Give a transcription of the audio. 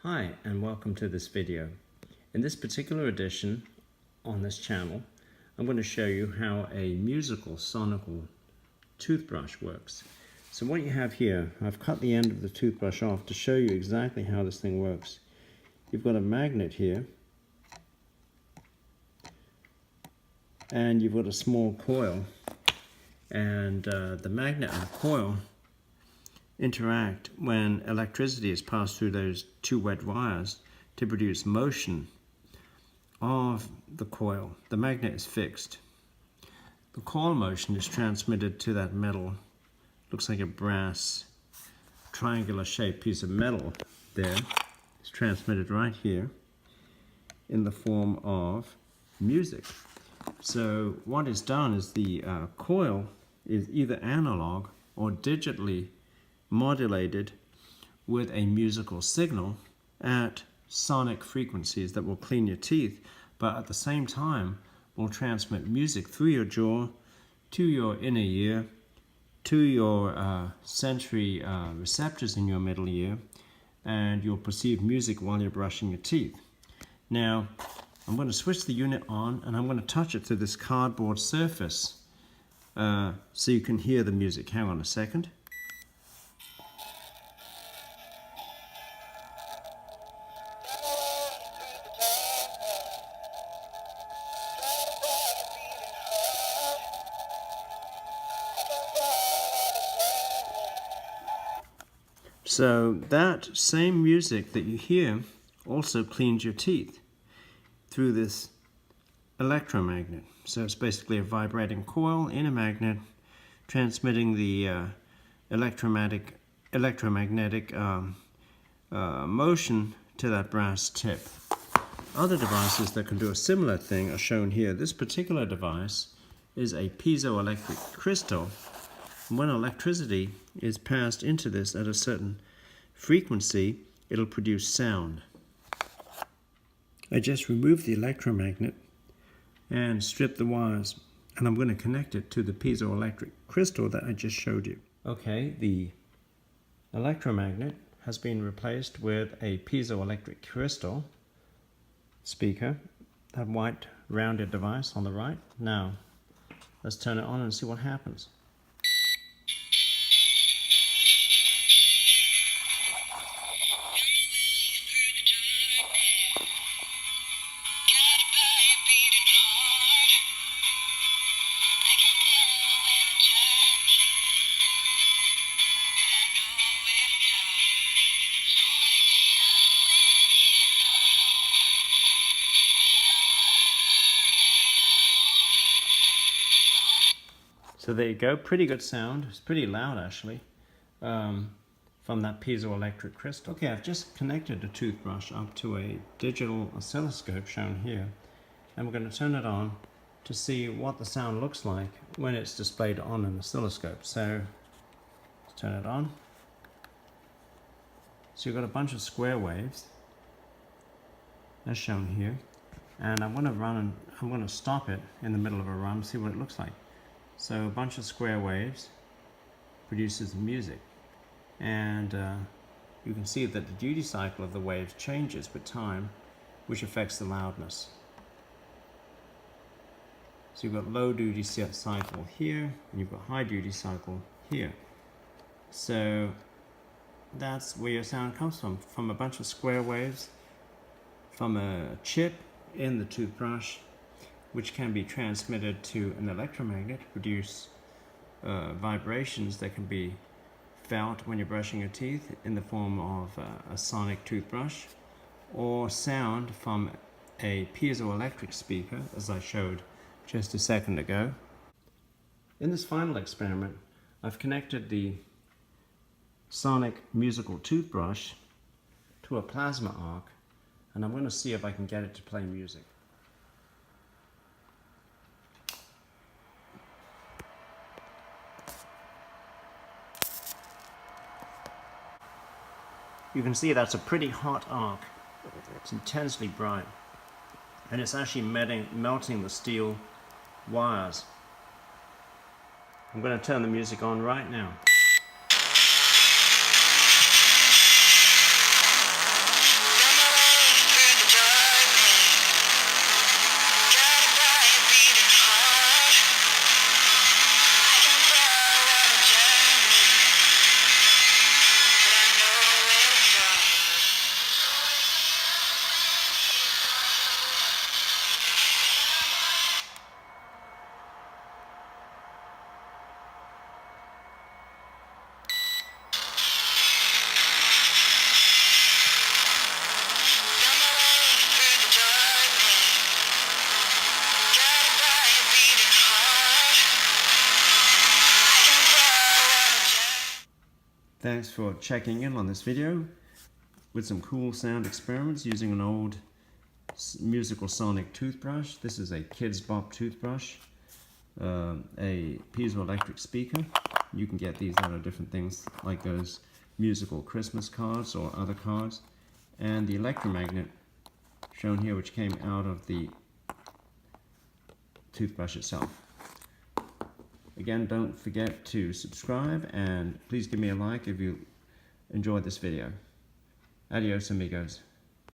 Hi and welcome to this video. In this particular edition on this channel, I'm going to show you how a musical sonical toothbrush works. So what you have here, I've cut the end of the toothbrush off to show you exactly how this thing works. You've got a magnet here and you've got a small coil, and the magnet and the coil interact when electricity is passed through those two wet wires to produce motion of the coil. The magnet is fixed. The coil motion is transmitted to that metal, looks like a brass triangular shaped piece of metal there. It's transmitted right here in the form of music. So what is done is the coil is either analog or digitally modulated with a musical signal at sonic frequencies that will clean your teeth, but at the same time will transmit music through your jaw to your inner ear, to your sensory receptors in your middle ear, and you'll perceive music while you're brushing your teeth. Now I'm going to switch the unit on and I'm going to touch it to this cardboard surface so you can hear the music. Hang on a second. So that same music that you hear also cleans your teeth through this electromagnet. So it's basically a vibrating coil in a magnet transmitting the electromagnetic motion to that brass tip. Other devices that can do a similar thing are shown here. This particular device is a piezoelectric crystal. When electricity is passed into this at a certain frequency, it'll produce sound. I just removed the electromagnet and stripped the wires, and I'm going to connect it to the piezoelectric crystal that I just showed you. Okay, the electromagnet has been replaced with a piezoelectric crystal speaker, that white rounded device on the right. Now let's turn it on and see what happens. So there you go, pretty good sound. It's pretty loud actually, from that piezoelectric crystal. Okay, I've just connected the toothbrush up to a digital oscilloscope shown here, and we're going to turn it on to see what the sound looks like when it's displayed on an oscilloscope. So let's turn it on. So you've got a bunch of square waves as shown here, and I'm going to stop it in the middle of a run, see what it looks like. So a bunch of square waves produces music, and you can see that the duty cycle of the waves changes with time, which affects the loudness. So you've got low duty cycle here, and you've got high duty cycle here. So that's where your sound comes from a bunch of square waves, from a chip in the toothbrush, which can be transmitted to an electromagnet to produce vibrations that can be felt when you're brushing your teeth in the form of a sonic toothbrush, or sound from a piezoelectric speaker, as I showed just a second ago. In this final experiment, I've connected the sonic musical toothbrush to a plasma arc, and I'm going to see if I can get it to play music. You can see that's a pretty hot arc. It's intensely bright, and it's actually melting the steel wires. I'm going to turn the music on right now. Thanks for checking in on this video with some cool sound experiments using an old musical sonic toothbrush. This is a Kidz Bop toothbrush, a piezoelectric speaker. You can get these out of different things like those musical Christmas cards or other cards, and the electromagnet shown here, which came out of the toothbrush itself. Again, don't forget to subscribe, and please give me a like if you enjoyed this video. Adios, amigos.